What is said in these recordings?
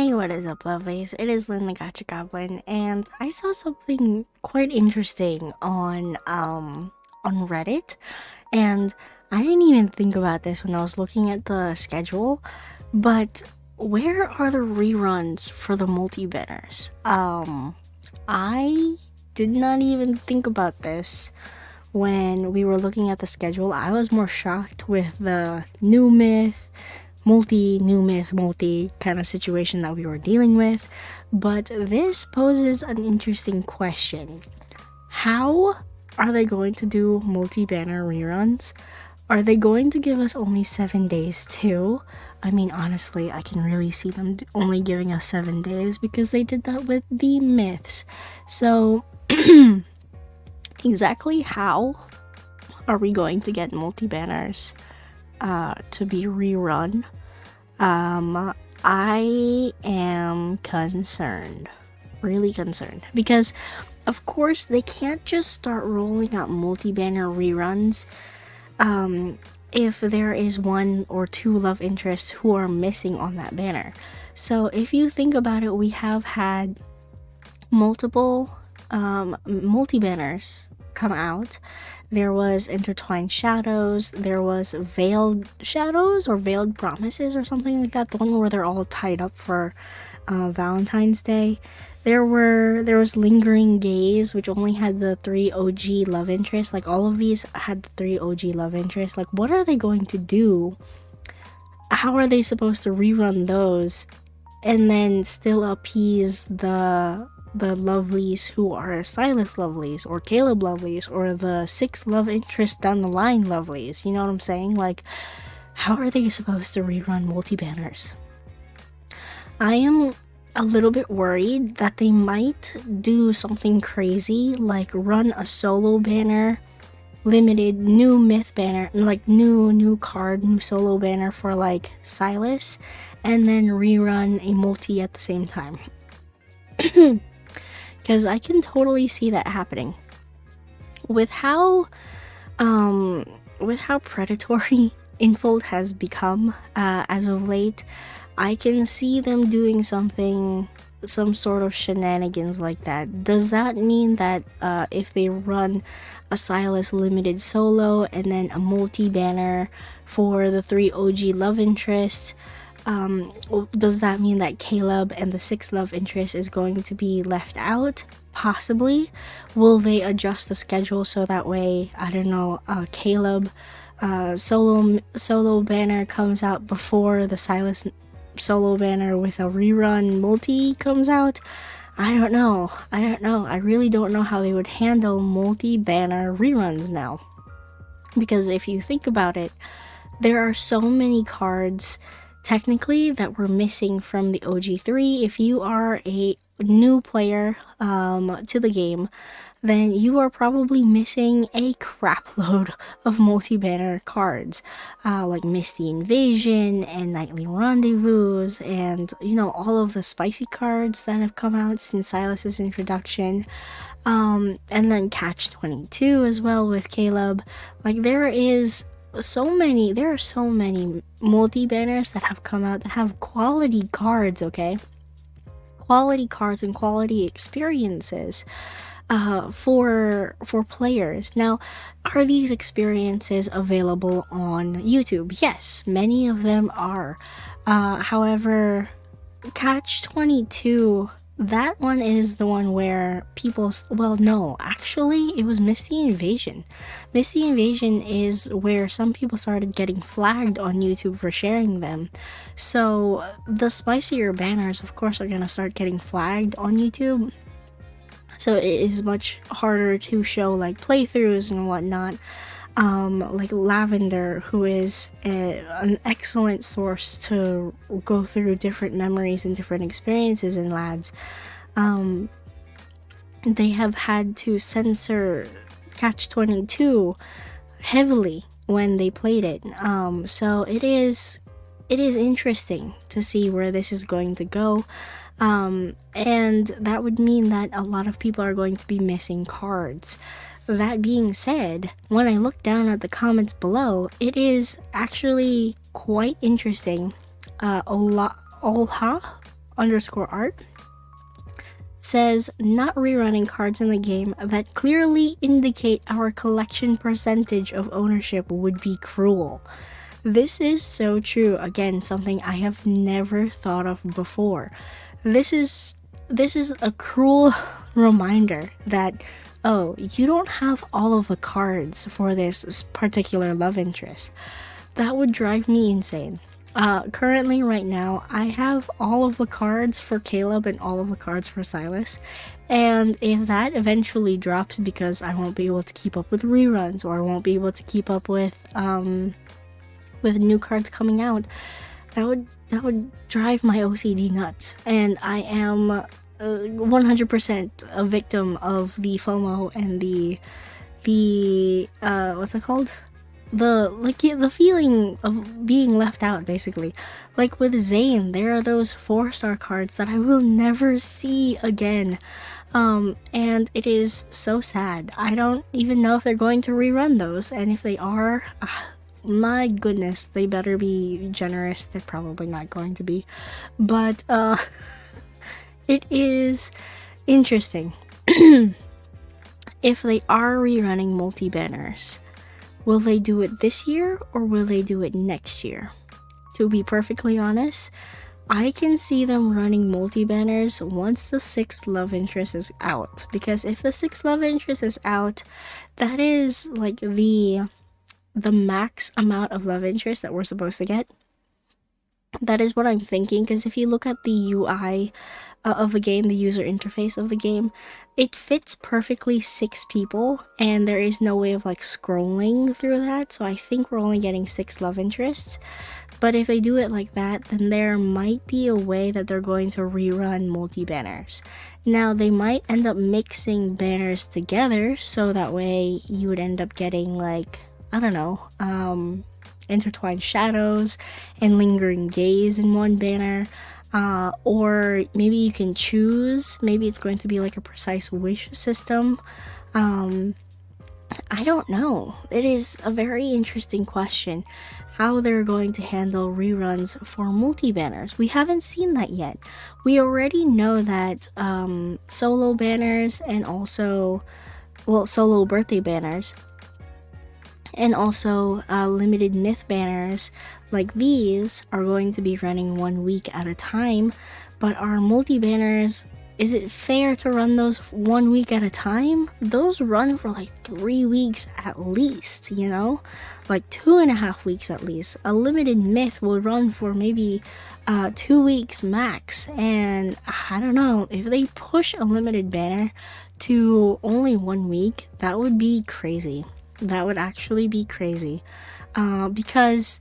Hey, what is up, lovelies? It is Lynn the Gacha Goblin, and I saw something quite interesting on Reddit, and I didn't even think about this when I was looking at the schedule, but where are the reruns for the multi-banners? I did not even think about this when we were looking at the schedule. I was more shocked with the new myth, new myth, multi kind of situation that we were dealing with. But this poses an interesting question. How are they going to do multi-banner reruns? Are they going to give us only 7 days too? I mean, honestly, I can really see them only giving us 7 days because they did that with the myths. So, exactly how are we going to get multi-banners to be rerun? I am concerned, really concerned, because of course they can't just start rolling out multi-banner reruns if there is one or two love interests who are missing on that banner. So if you think about it, we have had multiple multi-banners come out. There was Intertwined Shadows, there was Veiled Shadows or Veiled Promises or something like that, the one where they're all tied up for Valentine's Day. There was Lingering Gaze, which only had the 3 OG love interests. Like, all of these had the 3 OG love interests. Like, what are they going to do? How are they supposed to rerun those and then still appease the lovelies who are Silas lovelies or Caleb lovelies or the 6 love interest down the line lovelies? You know what I'm saying? Like, how are they supposed to rerun multi-banners? I am a little bit worried that they might do something crazy, like run a solo banner, limited new myth banner, like new card, new solo banner for like Silas, and then rerun a multi at the same time. Because I can totally see that happening. With how predatory Infold has become as of late, I can see them doing some sort of shenanigans like that. Does that mean that if they run a Silas limited solo and then a multi-banner for the 3 OG love interests, does that mean that Caleb and the 6 love interest is going to be left out? Possibly. Will they adjust the schedule so that way, I don't know, Caleb solo banner comes out before the Silas solo banner with a rerun multi comes out? I don't know. I really don't know how they would handle multi-banner reruns now. Because if you think about it, there are so many cards technically that we're missing from the OG3. If you are a new player to the game, then you are probably missing a crap load of multi-banner cards, like Misty Invasion and Nightly Rendezvous, and you know, all of the spicy cards that have come out since Silas's introduction, and then Catch 22 as well with Caleb. Like, there are so many multi-banners that have come out that have quality cards, okay? Quality cards and quality experiences for players. Now, are these experiences available on YouTube? Yes, many of them are. However, Catch 22, that one is the one where actually it was Misty Invasion. Misty Invasion is where some people started getting flagged on YouTube for sharing them. So the spicier banners, of course, are gonna start getting flagged on YouTube. So it is much harder to show like playthroughs and whatnot. Like Lavender, who is an excellent source to go through different memories and different experiences in LADs. They have had to censor Catch 22 heavily when they played it. So it is interesting to see where this is going to go. And that would mean that a lot of people are going to be missing cards. That being said, when I look down at the comments below, it is actually quite interesting. Olha art says, not rerunning cards in the game that clearly indicate our collection percentage of ownership would be cruel. This is so true. Again, something I have never thought of before. This is a cruel reminder that, oh, you don't have all of the cards for this particular love interest. That would drive me insane. Currently, right now, I have all of the cards for Caleb and all of the cards for Silas. And if that eventually drops because I won't be able to keep up with reruns, or I won't be able to keep up with new cards coming out, that would drive my OCD nuts. And I am 100% a victim of the FOMO and the what's it called? The feeling of being left out, basically. Like with Zane, there are those 4-star cards that I will never see again. And it is so sad. I don't even know if they're going to rerun those, and if they are, my goodness, they better be generous. They're probably not going to be. But, it is interesting. If they are rerunning multi-banners, will they do it this year or will they do it next year? To be perfectly honest, I can see them running multi-banners once the 6th love interest is out. Because if the 6th love interest is out, that is like the max amount of love interest that we're supposed to get. That is what I'm thinking, because if you look at the UI of the game, the user interface of the game, it fits perfectly 6 people, and there is no way of like scrolling through that, so I think we're only getting 6 love interests. But if they do it like that, then there might be a way that they're going to rerun multi-banners. Now, they might end up mixing banners together, so that way you would end up getting like, I don't know, Intertwined Shadows and Lingering Gaze in one banner. Or maybe you can choose, maybe it's going to be like a precise wish system. I don't know. It is a very interesting question how they're going to handle reruns for multi-banners. We haven't seen that yet. We already know that solo banners and also, well, solo birthday banners and also limited myth banners like these are going to be running 1 week at a time. But our multi-banners, is it fair to run those 1 week at a time? Those run for like 3 weeks at least, you know? Like 2.5 weeks at least. A limited myth will run for maybe 2 weeks max. And I don't know, if they push a limited banner to only 1 week, that would be crazy. That would actually be crazy. Because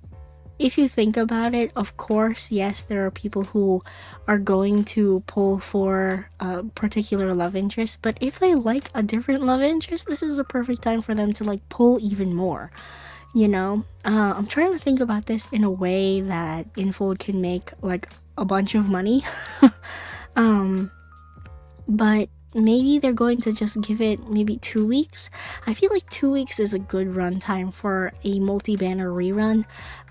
if you think about it, of course, yes, there are people who are going to pull for a particular love interest, but if they like a different love interest, this is a perfect time for them to like pull even more, you know? I'm trying to think about this in a way that Infold can make like a bunch of money. But maybe they're going to just give it maybe 2 weeks. I feel like 2 weeks is a good runtime for a multi-banner rerun.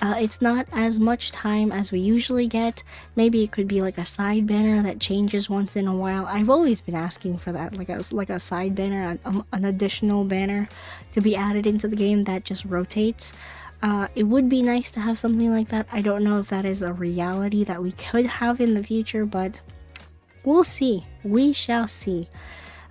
It's not as much time as we usually get. Maybe it could be like a side banner that changes once in a while. I've always been asking for that, like a side banner, an additional banner to be added into the game that just rotates. It would be nice to have something like that. I don't know if that is a reality that we could have in the future, but we'll see. We shall see.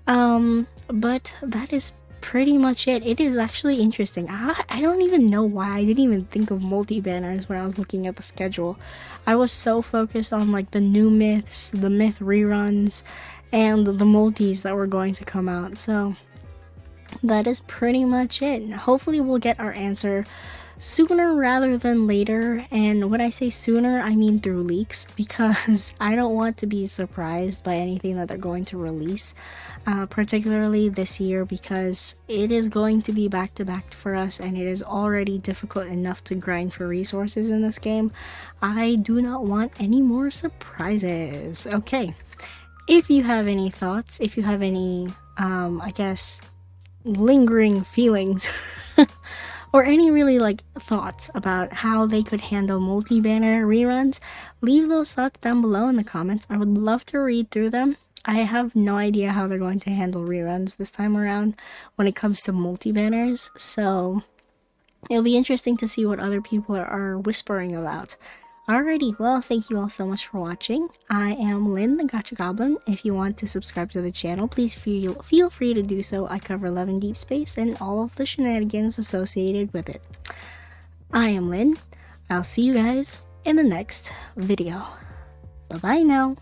But that is pretty much it. It is actually interesting. I don't even know why I didn't even think of multi-banners when I was looking at the schedule. I was so focused on like the new myths, the myth reruns, and the multis that were going to come out. So that is pretty much it. Hopefully we'll get our answer sooner rather than later, and when I say sooner, I mean through leaks, because I don't want to be surprised by anything that they're going to release, particularly this year, because it is going to be back-to-back for us, and it is already difficult enough to grind for resources in this game. I do not want any more surprises. Okay, if you have any thoughts, if you have any, I guess, lingering feelings or any really like thoughts about how they could handle multi-banner reruns, leave those thoughts down below in the comments. I would love to read through them. I have no idea how they're going to handle reruns this time around when it comes to multi-banners, so it'll be interesting to see what other people are whispering about. Alrighty, well, thank you all so much for watching. I am Lynn, the Gacha Goblin. If you want to subscribe to the channel, please feel free to do so. I cover Love and Deepspace and all of the shenanigans associated with it. I am Lynn. I'll see you guys in the next video. Bye-bye now.